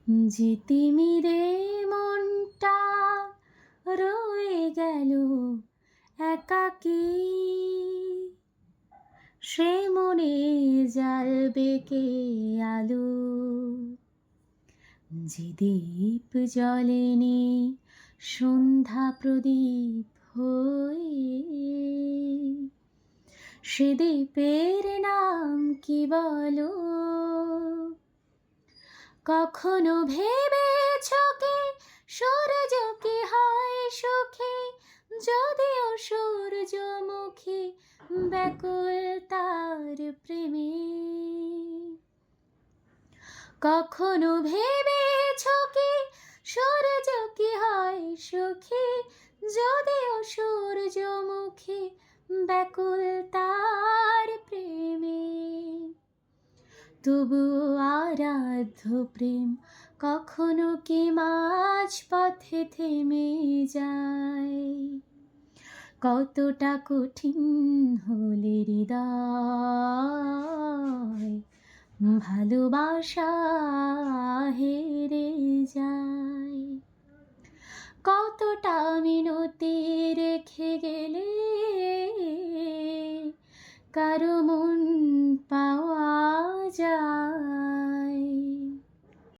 যে তিমিরে মনটা রয়ে গেল একাকী, সে মনে জ্বালবে কে আলো? যে দীপ জ্বলেনি সন্ধ্যা প্রদীপ হয়ে, সে দ্বীপের নাম কি বলো? কখনো ভেবেছ কি সূর্য কি হয় সুখী, যদিও সূর্যমুখী ব্যাকুল তার প্রেমে? কখনো ভেবেছ কি সূর্য কি হয় সুখী, যদিও সূর্যমুখী ব্যাকুল তার প্রেমে? তবুও আরাধ্য প্রেম কখনো কি মাঝ পথে থেমে যায়? কতটা কঠিন হলে হৃদয় ভালোবাসা হেরে যায়? কতটা মিনতি রেখে গেলে কারো মন পাওয়া যায়?